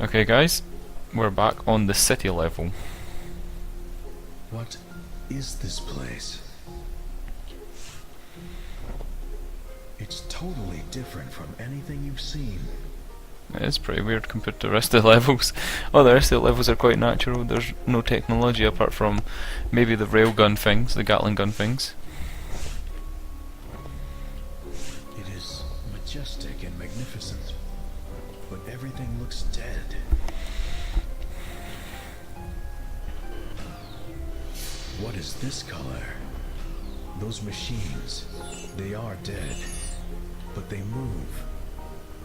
Okay guys, we're back on the city level. What is this place? It's totally different from anything you've seen. It's pretty weird compared to the rest of the levels. Oh, the rest of the levels are quite natural. There's no technology apart from maybe the railgun things, the Gatling gun things. It is majestic and magnificent, but everything looks dead. What is this color? Those machines, they are dead, but they move.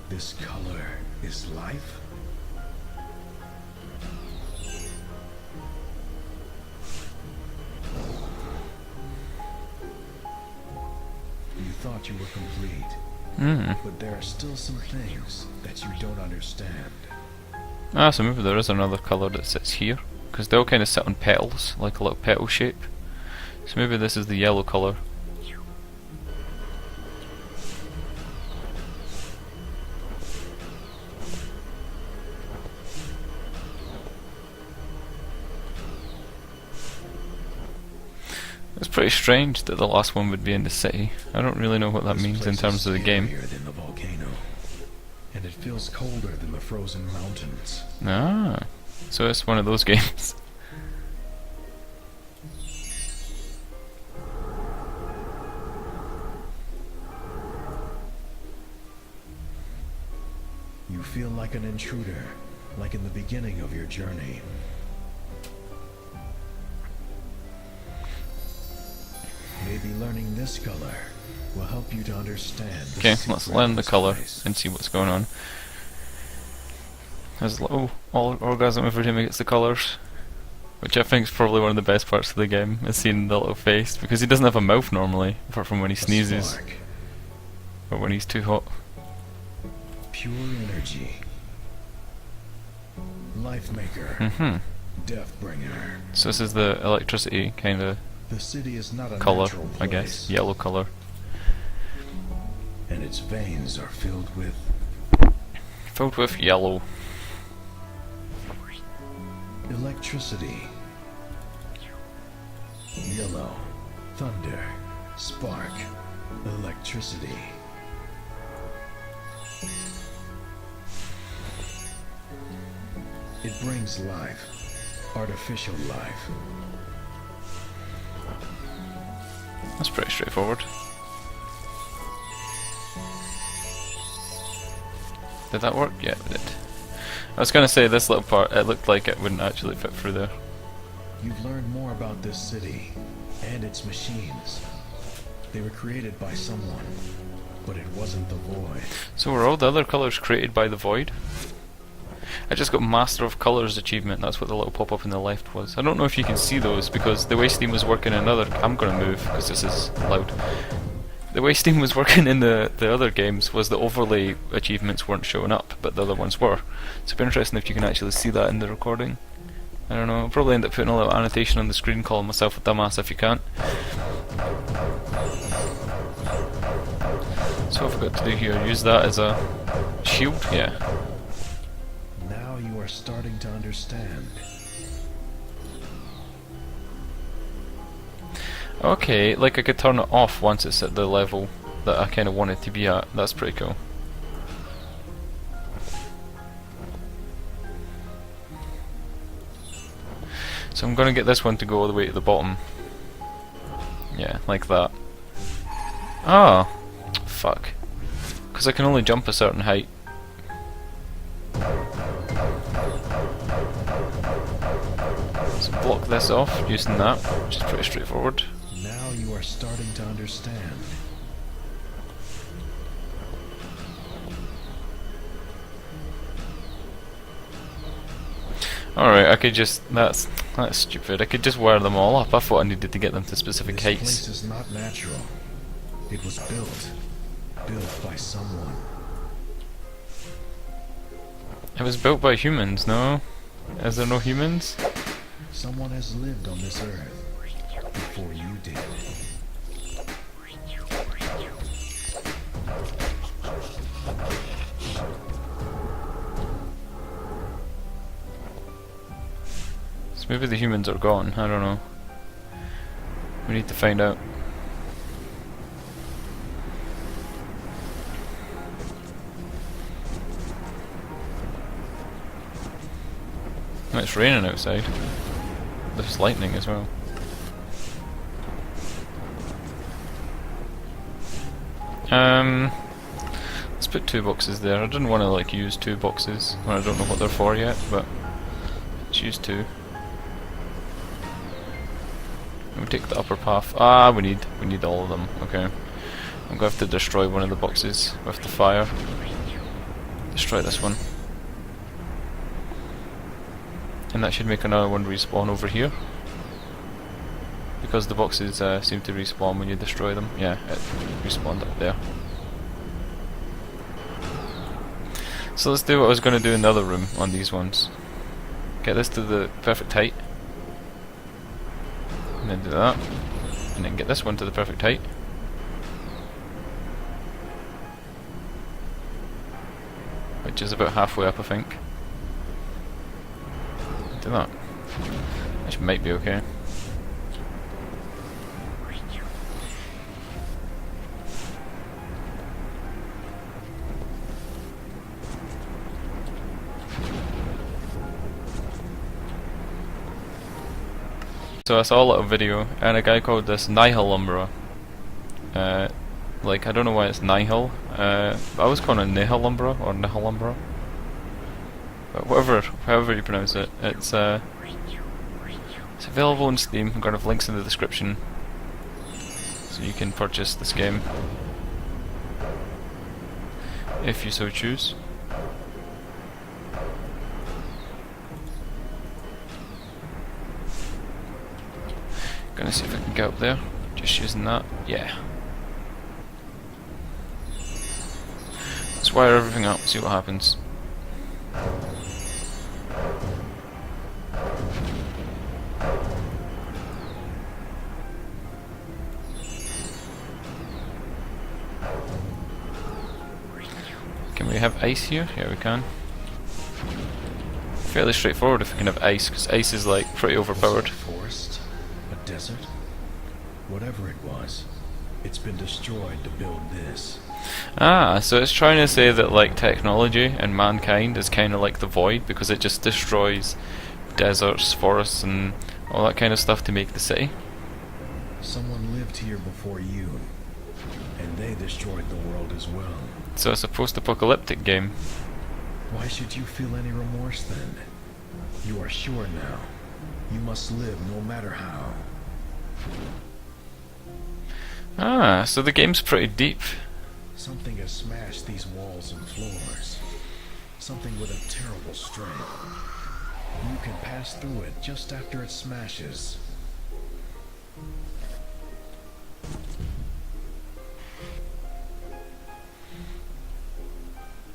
This color is life? You thought you were complete, but there are still some things that you don't understand. Ah, so maybe there is another colour that sits here, because they all kind of sit on petals, like a little petal shape. So maybe this is the yellow colour. It's pretty strange that the last one would be in the city. I don't really know what that means in terms of the game. Than the volcano, and it feels colder than the frozen mountains. Ah, so it's one of those games. You feel like an intruder, like in the beginning of your journey. Maybe learning this color will help you to understand. Okay, let's learn the colour and see what's going on. There's a little orgasm every time he gets the colours, which I think is probably one of the best parts of the game, is seeing the little face, because he doesn't have a mouth normally, apart from when he sneezes, or when he's too hot. Pure energy. Life maker. Death bringer. So this is the electricity kind of The city is not a colour, natural place, I guess, yellow colour. and its veins are filled with Yellow. electricity. Yellow, thunder, spark, electricity. It brings life, artificial life. That's pretty straightforward. Did that work? Yeah, it did. I was gonna say this little part, it looked like it wouldn't actually fit through there. You've learned more about this city and its machines. They were created by someone, but it wasn't the Void. So were all the other colours created by the Void? I just got Master of Colours achievement, that's what the little pop-up in the left was. I don't know if you can see those, because the way Steam was working in other... I'm gonna move, because this is loud. The way Steam was working in the other games was the overlay achievements weren't showing up, but the other ones were. So it'd be interesting if you can actually see that in the recording. I don't know, I'll probably end up putting a little annotation on the screen calling myself a dumbass if you can't. So what I've got to do here, use that as a shield? Yeah. Now you are starting to understand. Okay, like I could turn it off once it's at the level that I kind of want it to be at. That's pretty cool. So I'm gonna get this one to go all the way to the bottom. Yeah, like that. Ah, fuck. Because I can only jump a certain height. So block this off using that, which is pretty straightforward. Now you are starting to understand. Alright, I could just... That's stupid. I could just wire them all up. I thought I needed to get them to specific This heights. place is not natural. It was built by someone. It was built by humans, no? Is there no humans? Someone has lived on this earth before you did. Maybe the humans are gone, I don't know. We need to find out. It's raining outside. There's lightning as well. Let's put 2 boxes there. I didn't want to like use 2 boxes when I don't know what they're for yet, but let's use 2. We'll take the upper path. Ah, we need all of them. Okay. I'm gonna have to destroy one of the boxes with the fire. Destroy this one. And that should make another one respawn over here. Because the boxes seem to respawn when you destroy them. Yeah, it respawned up there. So let's do what I was going to do in the other room on these ones. Get this to the perfect height. And then do that. And then get this one to the perfect height. Which is about halfway up, I think. Do that. Which might be okay. So I saw a little video, and a guy called this Nihilumbra. Like, I don't know why it's Nihil. I was calling it Nihilumbra or Nihilumbra. But however you pronounce it, it's available on Steam. I'm going to have links in the description, so you can purchase this game if you so choose. Gonna see if I can get up there. Just using that. Yeah. Let's wire everything up, see what happens. Can we have ice here? Yeah, we can. Fairly straightforward if we can have ice, because ice is like pretty overpowered. Forest, a desert, whatever it was, it's been destroyed to build this. Ah, so it's trying to say that like technology and mankind is kind of like the void, because it just destroys deserts, forests, and all that kind of stuff to make the city. Someone lived here before you, and they destroyed the world as well. So it's a post-apocalyptic game. Why should you feel any remorse then? You are sure now. You must live no matter how. Ah, so the game's pretty deep. Something has smashed these walls and floors. Something with a terrible strength. You can pass through it just after it smashes.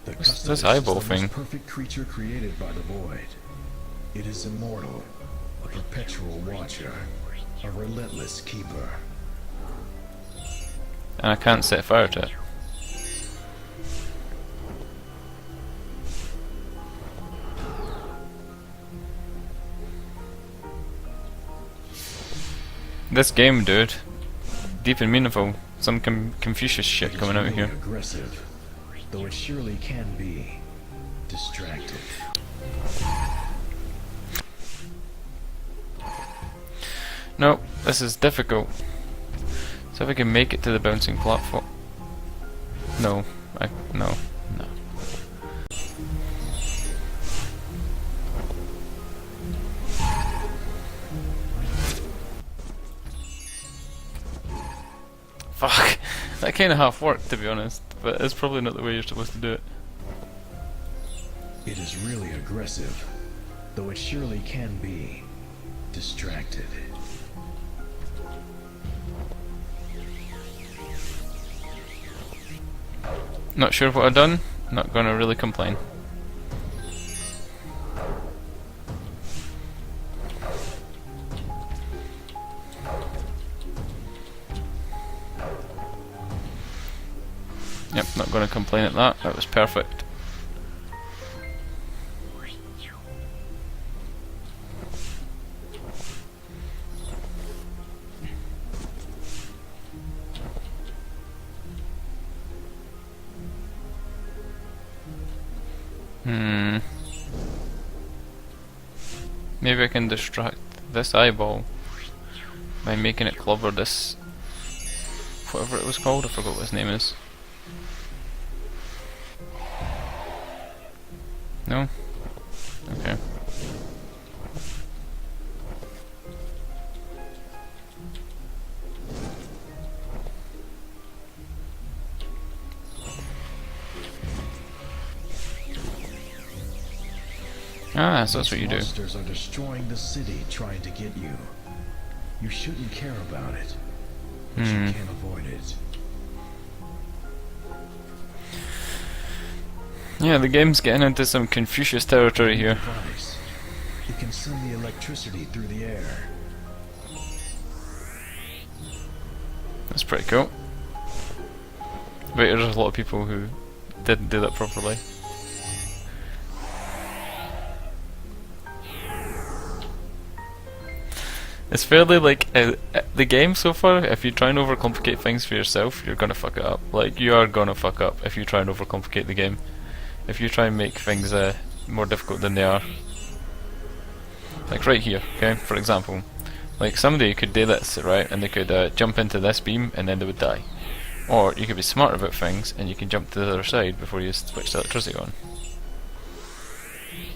The What's custom this is eyeball the thing? most perfect creature created by the void. It is immortal, a perpetual watcher, a relentless keeper. And I can't set fire to it. This game, dude, deep and meaningful. Some Confucius shit coming out of here. Aggressive, though it surely can be distracted. No, this is difficult. So if I can make it to the bouncing platform. No, no. Fuck, that kind of half worked to be honest, but it's probably not the way you're supposed to do it. It is really aggressive, though it surely can be distracted. Not sure what I've done, not gonna really complain. Yep, not gonna complain at that, that was perfect. Maybe I can distract this eyeball by making it clobber this, whatever it was called, I forgot what his name is. No? Okay. Ah, so that's what you do. Monsters are destroying the city trying to get you. You shouldn't care about it, but you can't avoid it. Yeah, the game's getting into some Confucius territory here. Device. It can send the electricity through the air. That's pretty cool. But there's a lot of people who didn't do that properly. It's fairly like the game so far. If you try and overcomplicate things for yourself, you're gonna fuck it up. Like you are gonna fuck up if you try and overcomplicate the game. If you try and make things more difficult than they are. Like right here, okay. For example, like somebody could do this, right, and they could jump into this beam and then they would die. Or you could be smart about things and you can jump to the other side before you switch the electricity on.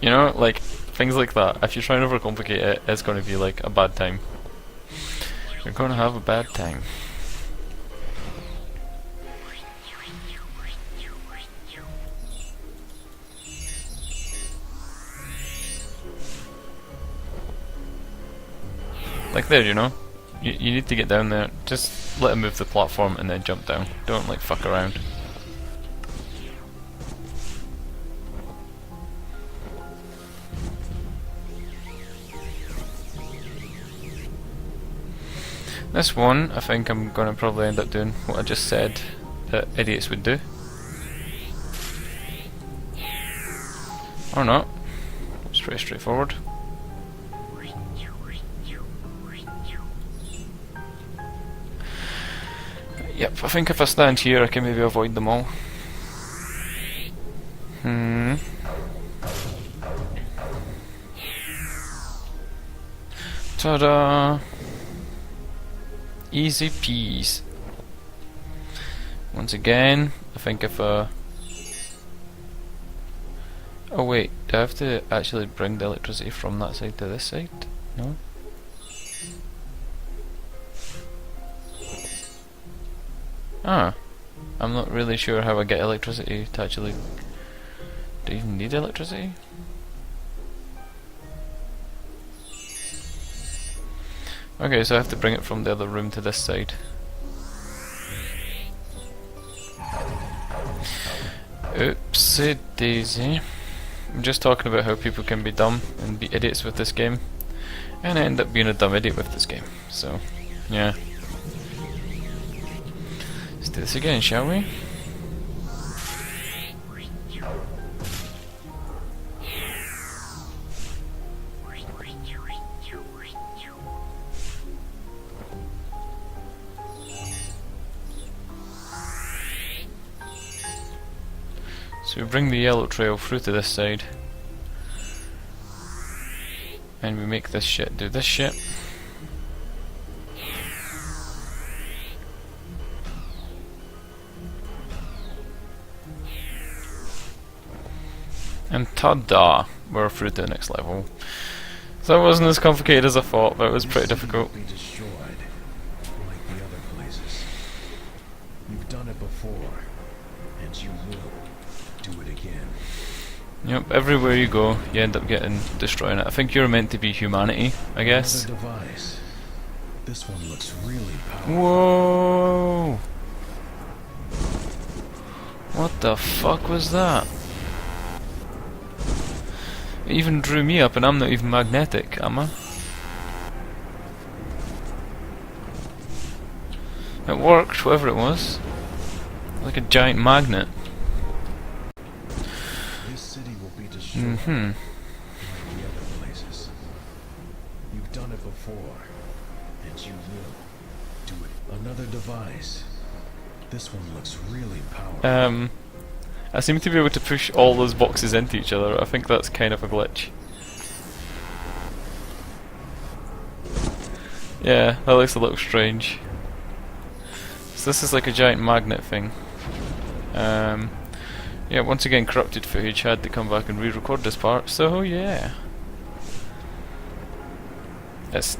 You know, like things like that. If you try and overcomplicate it, it's going to be like a bad time. You're going to have a bad time. Like there, you know? You need to get down there. Just let him move the platform and then jump down. Don't like fuck around. This one, I think I'm gonna probably end up doing what I just said that idiots would do. Or not. It's pretty straightforward. Yep, I think if I stand here I can maybe avoid them all. Ta-da! Easy peas. Once again, I think if oh wait, do I have to actually bring the electricity from that side to this side? No? Ah, I'm not really sure how I get electricity to actually... Do I even need electricity? Okay, so I have to bring it from the other room to this side. Oopsie daisy. I'm just talking about how people can be dumb and be idiots with this game. And I end up being a dumb idiot with this game. So, yeah. Let's do this again, shall we? So we bring the yellow trail through to this side. And we make this shit do this shit. And ta-da! We're through to the next level. So it wasn't as complicated as I thought, but it was pretty difficult. Be destroyed, like the other places. You've done it before, and you will do it again. Yep, everywhere you go, you end up getting destroying it. I think you're meant to be humanity, I guess. Another device. This one looks really powerful. Whoa! What the fuck was that? It even drew me up and I'm not even magnetic, am I? It worked, whatever it was. Like a giant magnet. This city will be destroyed like the other places. You've done it before, and you will do it. Another device. This one looks really powerful. I seem to be able to push all those boxes into each other. I think that's kind of a glitch. Yeah, that looks a little strange. So this is like a giant magnet thing. Yeah, once again corrupted footage, had to come back and re-record this part, so yeah.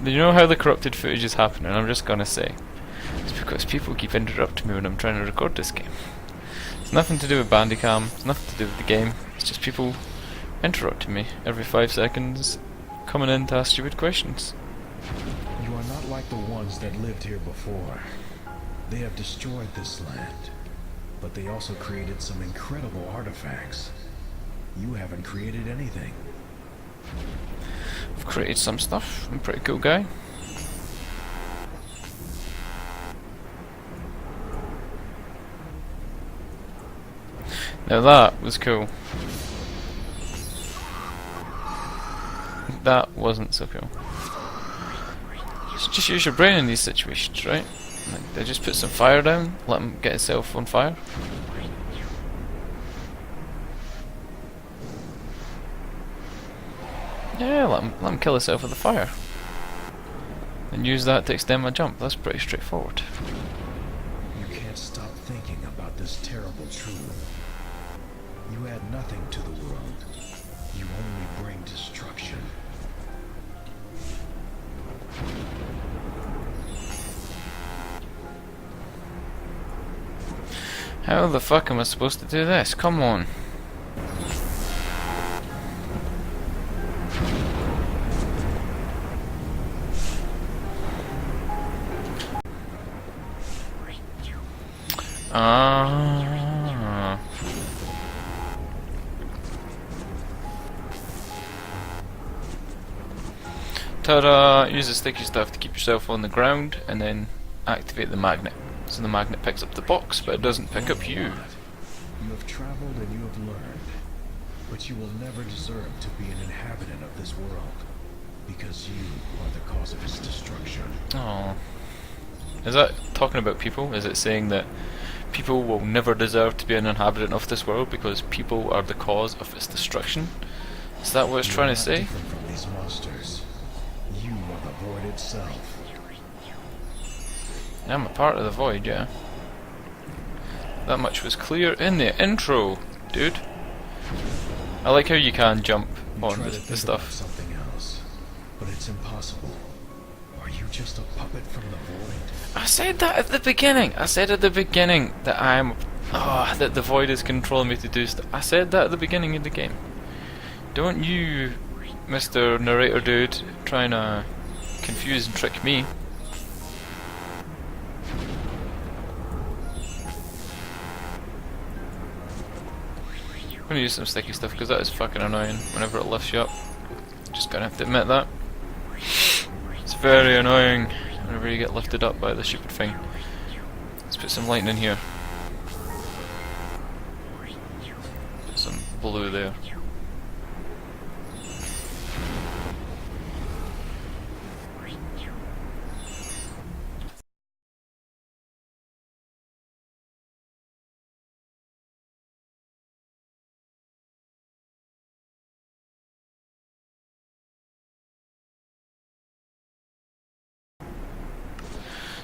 You know how the corrupted footage is happening, I'm just gonna say. It's because people keep interrupting me when I'm trying to record this game. It's nothing to do with Bandicam, it's nothing to do with the game, it's just people interrupting me every 5 seconds, coming in to ask stupid questions. You are not like the ones that lived here before. They have destroyed this land, but they also created some incredible artifacts. You haven't created anything. I've created some stuff, I'm a pretty cool guy. Now that was cool. That wasn't so cool. So just use your brain in these situations, right? Like, they just put some fire down, let him get himself on fire. Yeah, let him kill himself with the fire. And use that to extend my jump. That's pretty straightforward. You can't stop thinking about this terrible truth. You add nothing to the world. You only bring destruction. How the fuck am I supposed to do this? Come on. Ah. Ta-da! Use the sticky stuff to keep yourself on the ground and then activate the magnet. So the magnet picks up the box, but it doesn't pick up you. You have traveled and you have learned, but you will never deserve to be an inhabitant of this world, because you are the cause of its destruction. Oh. Is that talking about people? Is it saying that people will never deserve to be an inhabitant of this world because people are the cause of its destruction? Is that what it's trying to say? Different from these monsters. You are the void itself. I'm a part of the void, yeah. That much was clear in the intro, dude. I like how you can jump on the stuff. Something else, but it's impossible. Are you just a puppet from the void? I said that at the beginning. I said at the beginning that that the void is controlling me to do stuff. I said that at the beginning of the game. Don't you, Mr. Narrator dude, trying to confuse and trick me. I'm gonna use some sticky stuff because that is fucking annoying whenever it lifts you up. Just gonna have to admit that. It's very annoying whenever you get lifted up by the stupid thing. Let's put some light in here. Put some blue there.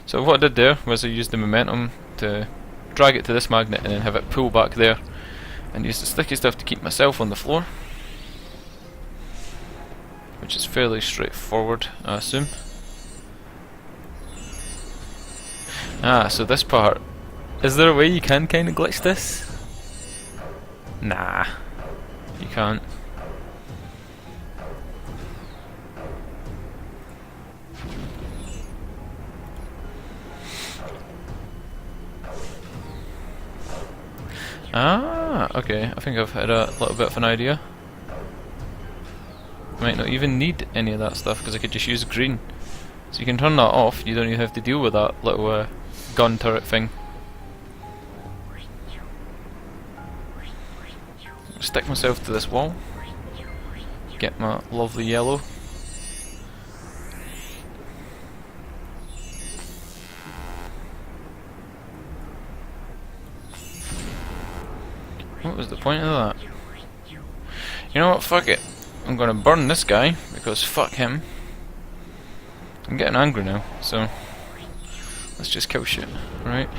So what I did there was I used the momentum to drag it to this magnet and then have it pull back there, and use the sticky stuff to keep myself on the floor, which is fairly straightforward, I assume. Ah, so this part, is there a way you can kind of glitch this? Nah, you can't. Ah, okay, I think I've had a little bit of an idea. I might not even need any of that stuff because I could just use green. So you can turn that off, you don't even have to deal with that little gun turret thing. Stick myself to this wall, get my lovely yellow. What was the point of that? You know what, fuck it. I'm gonna burn this guy, because fuck him. I'm getting angry now, so let's just kill shit, right?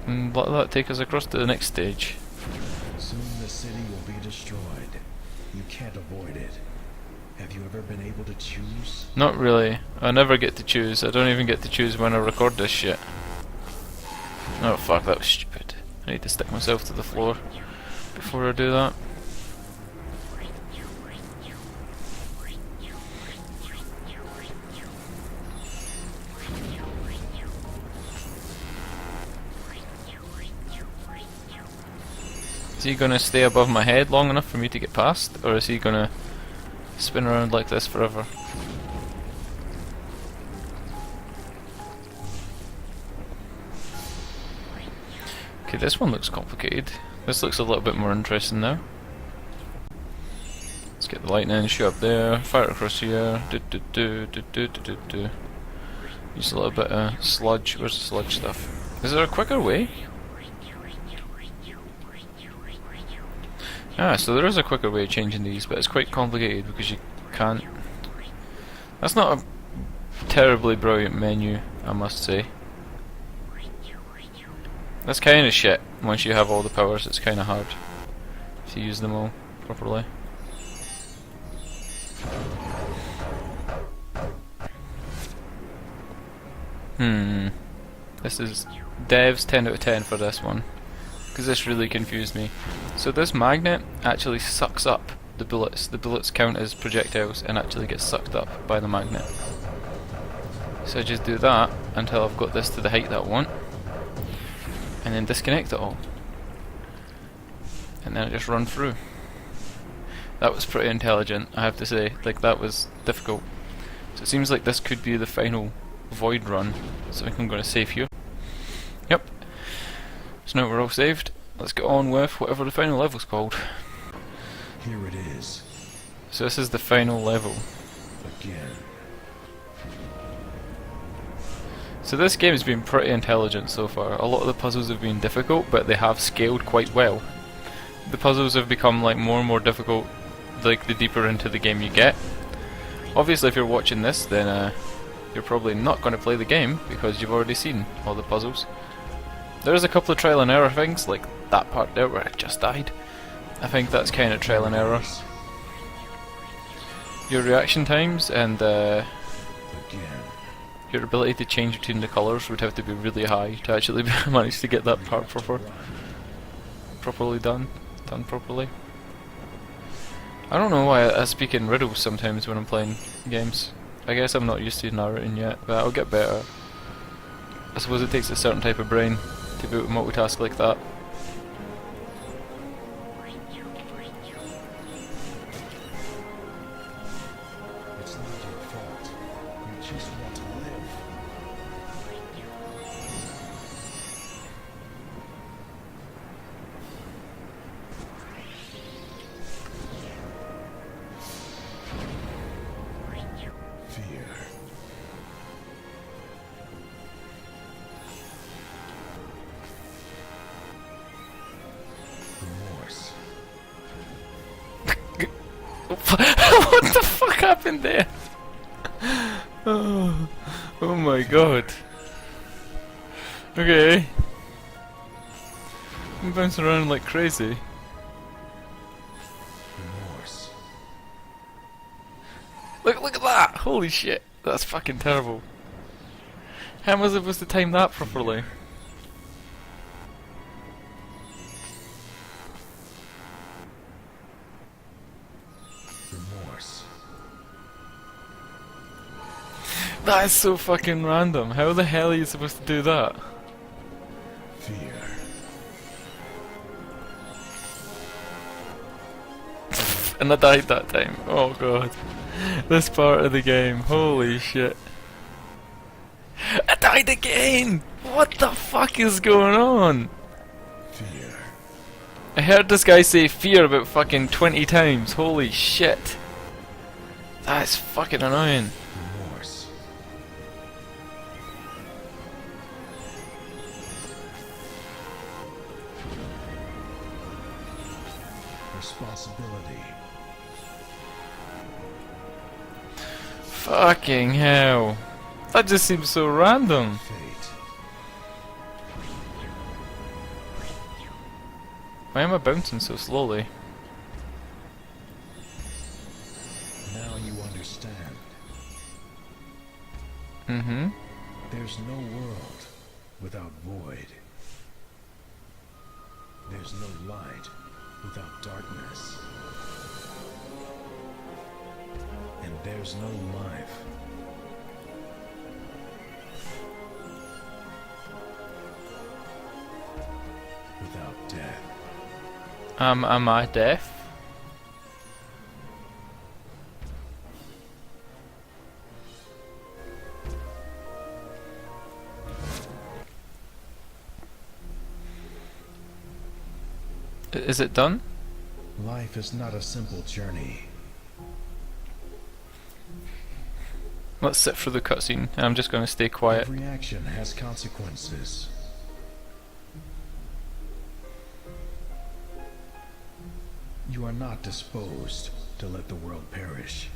And let that take us across to the next stage. Soon the city will be destroyed. You can't avoid it. Have you ever been able to choose? Not really. I never get to choose. I don't even get to choose when I record this shit. Oh fuck, that was stupid. I need to stick myself to the floor before I do that. Is he gonna stay above my head long enough for me to get past, or is he gonna spin around like this forever? Okay, this one looks complicated. This looks a little bit more interesting now. Let's get the lightning, shoot up there, fire across here. Use a little bit of sludge. Where's the sludge stuff? Is there a quicker way? Ah, so there is a quicker way of changing these, but it's quite complicated because you can't. That's not a terribly brilliant menu, I must say. That's kind of shit. Once you have all the powers, it's kind of hard to use them all properly. This is devs 10 out of 10 for this one, because this really confused me. So this magnet actually sucks up the bullets. The bullets count as projectiles and actually get sucked up by the magnet. So I just do that until I've got this to the height that I want, and then disconnect it all. And then I just run through. That was pretty intelligent, I have to say. Like, that was difficult. So it seems like this could be the final void run. So I think I'm going to save here. Yep. So now we're all saved. Let's get on with whatever the final level's called. Here it is. So this is the final level. Again. So this game has been pretty intelligent so far. A lot of the puzzles have been difficult, but they have scaled quite well. The puzzles have become like more and more difficult like the deeper into the game you get. Obviously if you're watching this, then you're probably not going to play the game because you've already seen all the puzzles. There's a couple of trial and error things, like that part there where I just died. I think that's kind of trial and error. Your reaction times and your ability to change between the colours would have to be really high to actually manage to get that part properly done properly. I don't know why I speak in riddles sometimes when I'm playing games. I guess I'm not used to narrating yet, but I'll get better. I suppose it takes a certain type of brain to be able to multitask like that. It's not your fault. You just want to live. Fear. Remorse. What the fuck happened there? Oh my god. Okay. I'm bouncing around like crazy. Remorse. Look at that! Holy shit, that's fucking terrible. How am I supposed to time that properly? Remorse. That is so fucking random. How the hell are you supposed to do that? Fear. And I died that time. Oh god. This part of the game. Holy shit. I died again! What the fuck is going on? Fear. I heard this guy say fear about fucking 20 times. Holy shit. That's fucking annoying. Remorse. responsibility. Fucking hell. That just seems so random. Fate. Why am I bouncing so slowly? Now you understand. Mm-hmm. There's no world without void. There's no light without darkness. And there's no life without death. Am I deaf? Is it done? Life is not a simple journey. Let's sit through the cutscene. I'm just going to stay quiet. Every action has consequences. You are not disposed to let the world perish.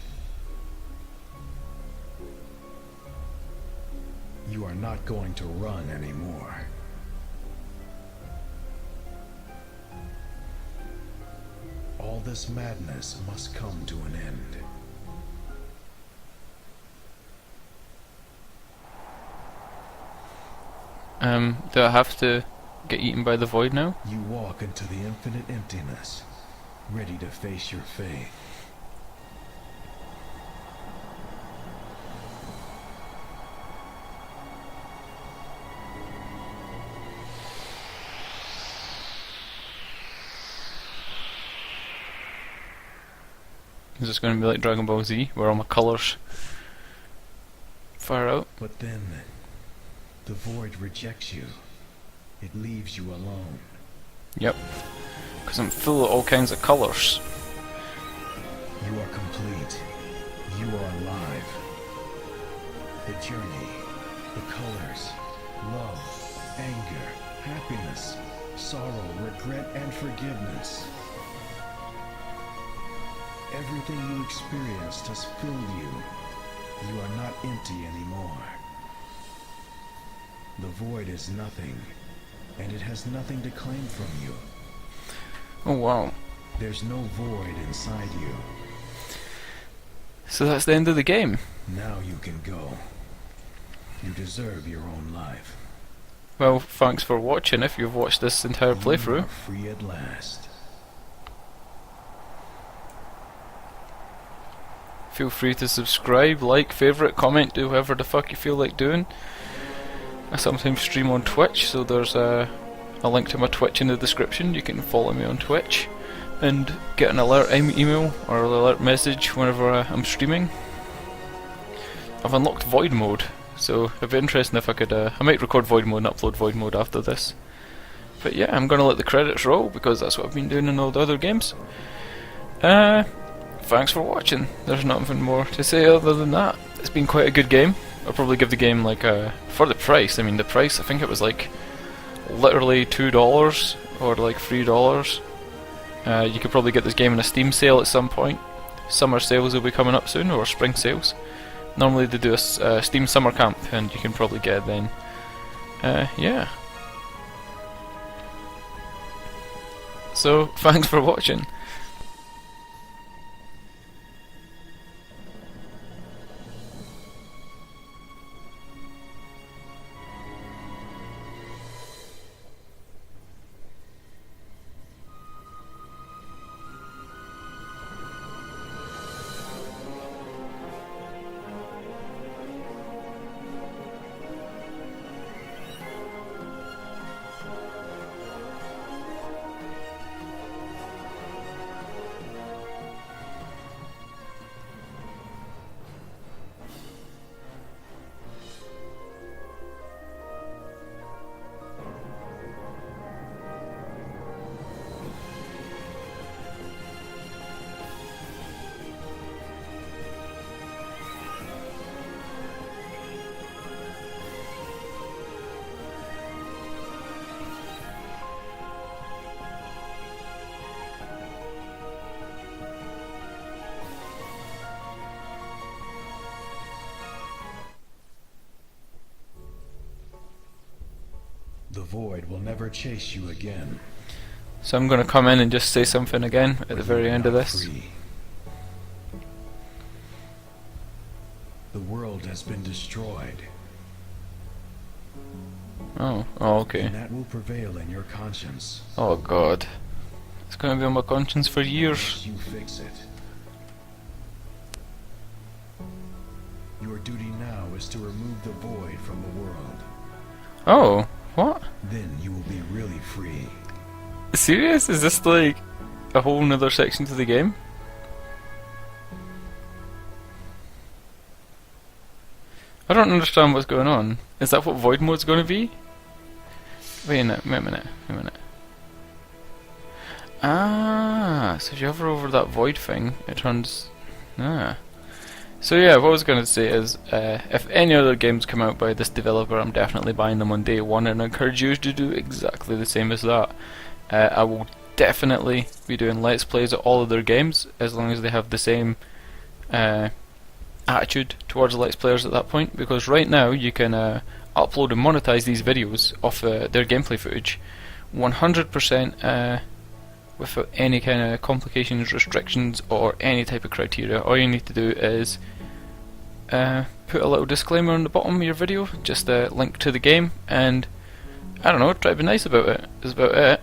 You are not going to run anymore. All this madness must come to an end. Do I have to get eaten by the void now? You walk into the infinite emptiness, ready to face your fate. Is this going to be like Dragon Ball Z, where all my colours fire out? But then, the void rejects you. It leaves you alone. Yep. Because I'm full of all kinds of colours. You are complete. You are alive. The journey, the colors, love, anger, happiness, sorrow, regret, and forgiveness. Everything you experienced has filled you. You are not empty anymore. The void is nothing, and it has nothing to claim from you. Oh wow. There's no void inside you. So that's the end of the game. Now you can go. You deserve your own life. Well, thanks for watching if you've watched this entire You playthrough. are free at last. Feel free to subscribe, like, favourite, comment, do whatever the fuck you feel like doing. I sometimes stream on Twitch, so there's a link to my Twitch in the description. You can follow me on Twitch and get an alert email or an alert message whenever I'm streaming. I've unlocked void mode, so it'd be interesting if I could, I might record void mode and upload void mode after this. But yeah, I'm gonna let the credits roll because that's what I've been doing in all the other games. Thanks for watching. There's nothing more to say other than that. It's been quite a good game. I'll probably give the game like for the price. I mean, the price, I think it was like literally $2 or like $3. You could probably get this game in a Steam sale at some point. Summer sales will be coming up soon, or spring sales. Normally they do a Steam summer camp, and you can probably get it then. Yeah. So, thanks for watching. The void will never chase you again. So I'm going to come in and just say something again at the very end of this. Free. The world has been destroyed. Oh, okay. And that will prevail in your conscience. Oh god. It's going to be on my conscience for years. You fix it. Your duty now is to remove the void from the world. Oh, what? Then you will be really free. Serious? Is this like a whole nother section to the game? I don't understand what's going on. Is that what void mode's going to be? Wait a minute. Ah, so if you hover over that void thing, it turns... Ah. So yeah, what I was going to say is, if any other games come out by this developer, I'm definitely buying them on day one, and I encourage you to do exactly the same as that. I will definitely be doing Let's Plays of all of their games, as long as they have the same attitude towards Let's Players at that point, because right now you can upload and monetize these videos off their gameplay footage 100% without any kind of complications, restrictions, or any type of criteria. All you need to do is put a little disclaimer on the bottom of your video, just a link to the game, and I don't know, try to be nice about it, is about it.